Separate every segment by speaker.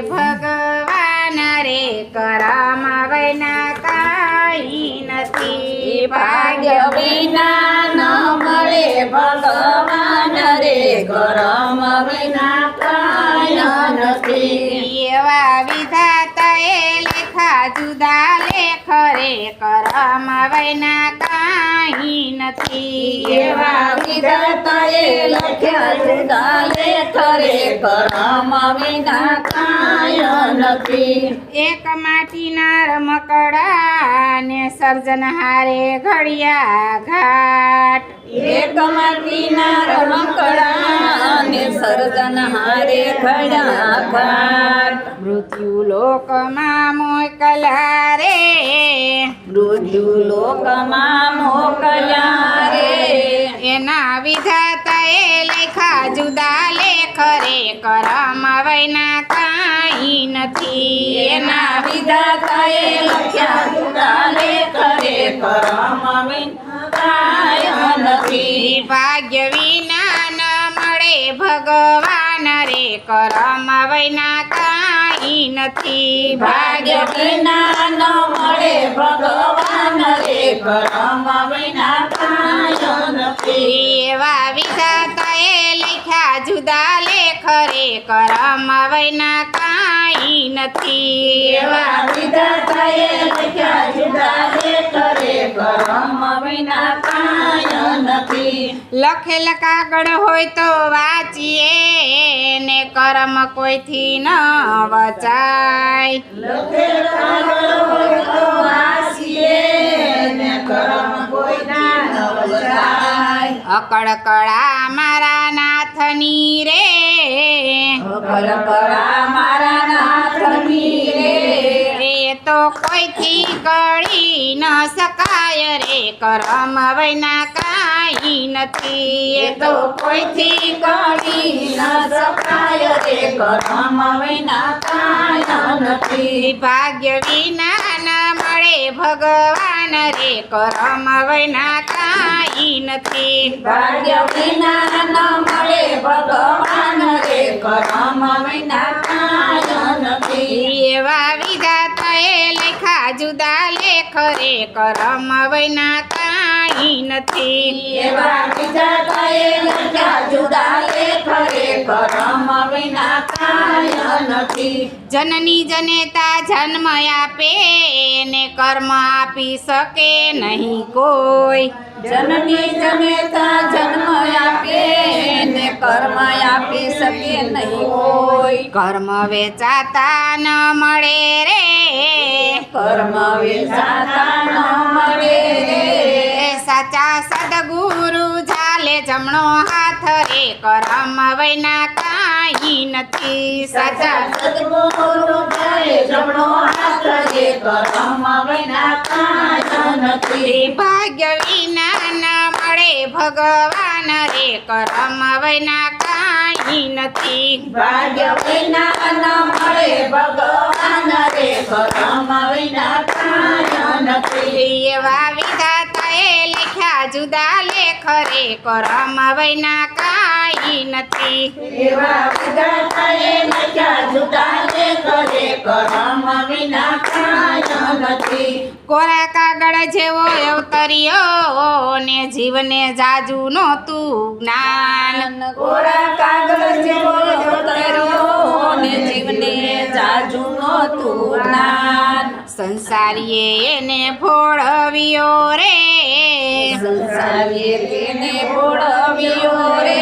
Speaker 1: ભગવાન રે કરમ વિના કાંઈ નથી
Speaker 2: ભાગ્ય વિના ન મળે ભગવાન રે કરમ વિના કાંઈ નથી
Speaker 1: એવા વિધાતાએ લેખા જુદા લેખ રે કરમ વિના કાંઈ નથી
Speaker 2: એવા વિધાતાએ લખ્યા જુદા લેખ રે કરમ વિના કાંઈ નથી
Speaker 1: એક માટીના રમકડા ને સર્જનહારે ઘડિયા ઘાટ
Speaker 2: એક માટીના રમકડા ને સર્જનહારે ઘડિયા ઘાટ
Speaker 1: મૃત્યુ લોકમાં મોકલ્યા રે
Speaker 2: મૃત્યુ લોકમાં મોકલ્યા રે
Speaker 1: એના વિધાતાએ લેખા જુદા લેખ રે કરમ વિના કાંઈ નથી
Speaker 2: એના વિધાતાએ લખ્યા જુદા લેખ રે કરમ વિના કાંઈ નથી
Speaker 1: ભાગ્ય વિના ન મળે ભગવાન રે કરમ વિના કાંઈ નથી
Speaker 2: ભાગ્ય વિના ન મળે ભગવાન રે કરમ વિના કાંઈ નથી
Speaker 1: એવા વિધાતાએ લખ્યા જુદા લેખ રે કરમ વિના કાંઈ નથી
Speaker 2: એવા વિધાતાએ લખ્યા જુદા લેખ રે કરમ વિના કાંઈ નથી
Speaker 1: લખેલ કાગળ હોય તો વાંચીએ ને કરમ કોઈથી ન વચાય
Speaker 2: લખેલ કાગળ હોય તો વાંચીએ ને કરમ કોઈના ન વચાય
Speaker 1: અકળકળા મારા નાથની રે
Speaker 2: અકળકળા મારા નાથની રે
Speaker 1: એ તો કોઈથી કળી ન શકાય રે કરમ વિના કાંઈ નથી
Speaker 2: એ તો કોઈથી કાઢી ન શકાય રે કરમ વિના કાંઈ નથી
Speaker 1: ભાગ્ય વિના ન મળે ભગવાન રે કરમ વિના કાંઈ નથી
Speaker 2: ભાગ્ય વિના ન મળે ભગવાન રે કરમ વિના કાંઈ નથી
Speaker 1: એવા વિધાતાએ લેખા જુદા લેખ રે કરમ વિના કાંઈ નથી
Speaker 2: એવા વિધાતાએ લખ્યા જુદા લેખ રે કરમ વિના કાંઈ નથી
Speaker 1: જનની જનેતા જન્મ આપે ને કર્મ આપી શકે નહીં કોઈ
Speaker 2: જનની જનેતા જન્મ આપે ને કર્મ આપી શકે નહીં કોઈ
Speaker 1: કર્મ વેચાતા ન મળે રે
Speaker 2: કર્મ વેચાતા ન મળે રે
Speaker 1: સાચા સદગુરુ ઝાલે જમણો હાથ રે કરમ વિના કાંઈ નથી
Speaker 2: સાચા સદગુરુ જાય જમણો હાથ રે કરમ વિના કાંઈ નથી
Speaker 1: ભાગ્ય વિના ન મળે ભગવાન રે કરમ વિના કાંઈ નથી
Speaker 2: ભાગ્ય વિના ન મળે ભગવાન રે કરમ વિના કાંઈ નથી
Speaker 1: એવા વિધાતાએ લેખ્યા જુદા લેખ રે કરમ વિના કાંઈ નથી
Speaker 2: એવા વિધાતાએ લખ્યા જુદા લેખ રે કરમ વિના કાંઈ નથી
Speaker 1: કોરા કાગળ જેવો અવતર્યો ને જીવને જાજુ નહોતું જ્ઞાન
Speaker 2: કોરા કાગળ જેવો અવતર્યો ને જીવને જાજુ નહોતું જ્ઞાન
Speaker 1: સંસારીએ એને ભોળવ્યો રે
Speaker 2: સંસારીએ તેને ભોળવ્યો રે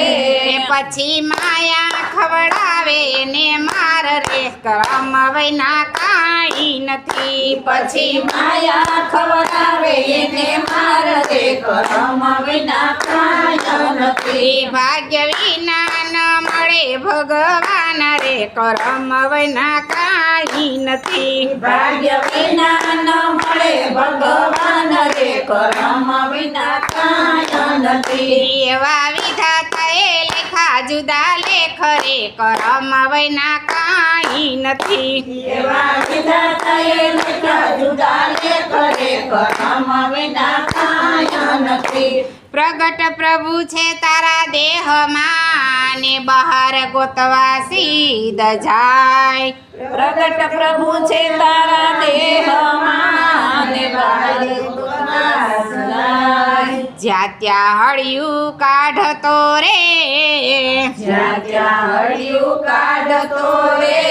Speaker 1: પછી માયા ખવડાવે ને માર રે કરમ વિના કાંઈ નથી
Speaker 2: પછી માયા ખવડાવે એને માર રે કરમ વિના કાંઈ નથી
Speaker 1: ભાગ્ય વિના ન મળે ભગવાન રે કરમ વિના કાંઈ નથી
Speaker 2: ભાગ્ય વિના ન મળે ભગવાન રે કરમ વિના કાંઈ નથી
Speaker 1: એવા વિધાતાએ લેખા જુદા લેખ રે કરમ વિના કાંઈ નથી
Speaker 2: એવા વિધાતાએ લખ્યા જુદા લેખ રે કરમ વિના કાંઈ નથી
Speaker 1: પ્રગટ પ્રભુ છે તારા દેહમાં ને બહાર ગોતવા સીધ જાય.
Speaker 2: પ્રગટ પ્રભુ છે તારા દેહમાં ને બહાર ગોતવા જાય.
Speaker 1: જ્યાં ત્યાં હળિયું કાઢતો રે,
Speaker 2: જ્યાં ત્યાં હળિયું કાઢતો રે,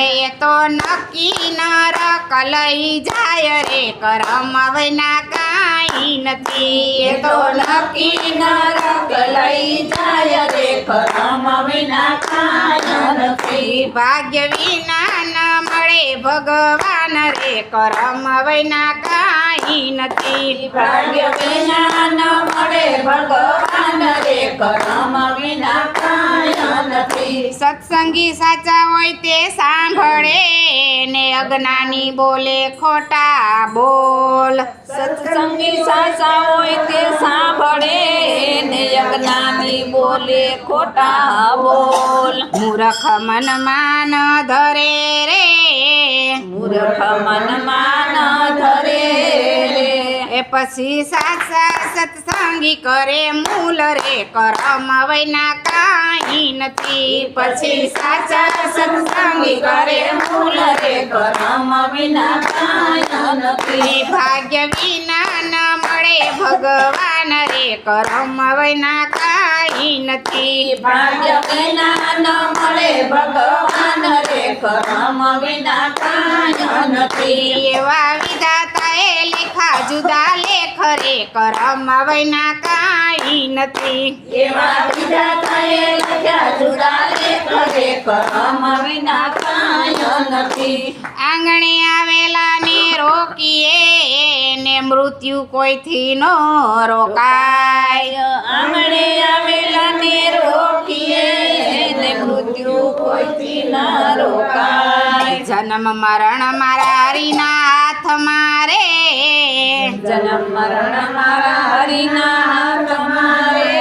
Speaker 1: એ તો નક્કી નરક લઈ જાય રે, કરમ વિના કાંઈ નથી.
Speaker 2: એ તો નક્કી નરક લઈ જાય રે, કરમ વિના કાંઈ નથી.
Speaker 1: ભાગ્ય વિના ન મળે ભગવાન રે, કરમ વિના કાંઈ નથી.
Speaker 2: ભાગ્ય વિના ન મળે ભગવાન રે, કરમ વિના કાંઈ નથી.
Speaker 1: સત્સંગી સાચા હોય તે સાંભળે ને અજ્ઞાની બોલે ખોટા બોલ.
Speaker 2: સત્સંગી સાચા હોય તે સાંભળે ને અજ્ઞાની બોલે ખોટા બોલ.
Speaker 1: મૂર્ખ મનમાં ન ધરે રે,
Speaker 2: મૂર્ખ મનમાં ન ધરે રે,
Speaker 1: એ પછી સાચા સત્સંગી કરે મૂલ રે, કરમ વિના કાંઈ નથી.
Speaker 2: પછી સાચા સત્સંગી કરે મૂલ રે, કરમ વિના કાંઈ નથી.
Speaker 1: ભાગ્ય વિના ન મળે ભગવાન રે, કરમ વિના કાંઈ નથી.
Speaker 2: ભાગ્ય વિના ન મળે ભગવાન રે, કરમ વિના કાંઈ નથી.
Speaker 1: એવા વિધાતાએ લેખા જુદા લેખ રે, કરમ વિના કાંઈ નથી.
Speaker 2: એવા વિધાતાએ લખ્યા જુદા લેખ રે, કરમ વિના કાંઈ નથી.
Speaker 1: આંગણે આવેલા ને રોકીએ ને મૃત્યુ કોઈથી નો રોકાય.
Speaker 2: આંગણે આવેલા ને રોકીએ ને મૃત્યુ કોઈથી ન રોકાય.
Speaker 1: જન્મ મરણ મારા હરિના હાથમાં રે,
Speaker 2: જન્મ મરણ મારા હરિના હાથમાં રે.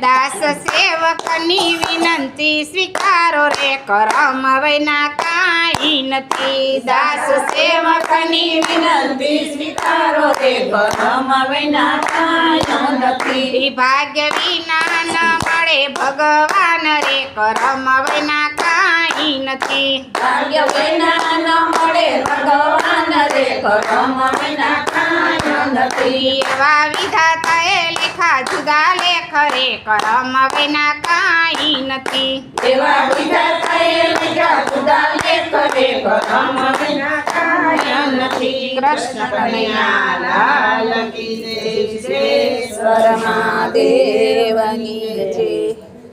Speaker 1: દાસ સેવકની વિનંતી સ્વીકારો રે, કરમ વિના કાંઈ નથી.
Speaker 2: દાસ સેવકની વિનંતી સ્વીકારો રે, કરમ વિના કાંઈ નથી.
Speaker 1: ભાગ્ય વિના ન મળે ભગવાન રે, કરમ વિના કાંઈ નથી.
Speaker 2: ભાગ્ય વિના ન મળે ભગવાન રે, કરમ વિના કાંઈ નથી.
Speaker 1: એવા વિધાતાએ લેખા જુદા લેખ રે, કરમ વિના કાંઈ નથી.
Speaker 2: એવા વિધાતાએ લખ્યા જુદા લેખ રે, કરમ વિના કાંઈ નથી.
Speaker 1: કૃષ્ણ કનૈયા
Speaker 2: લાલ કી જય, શ્રી મહાદેવની જય.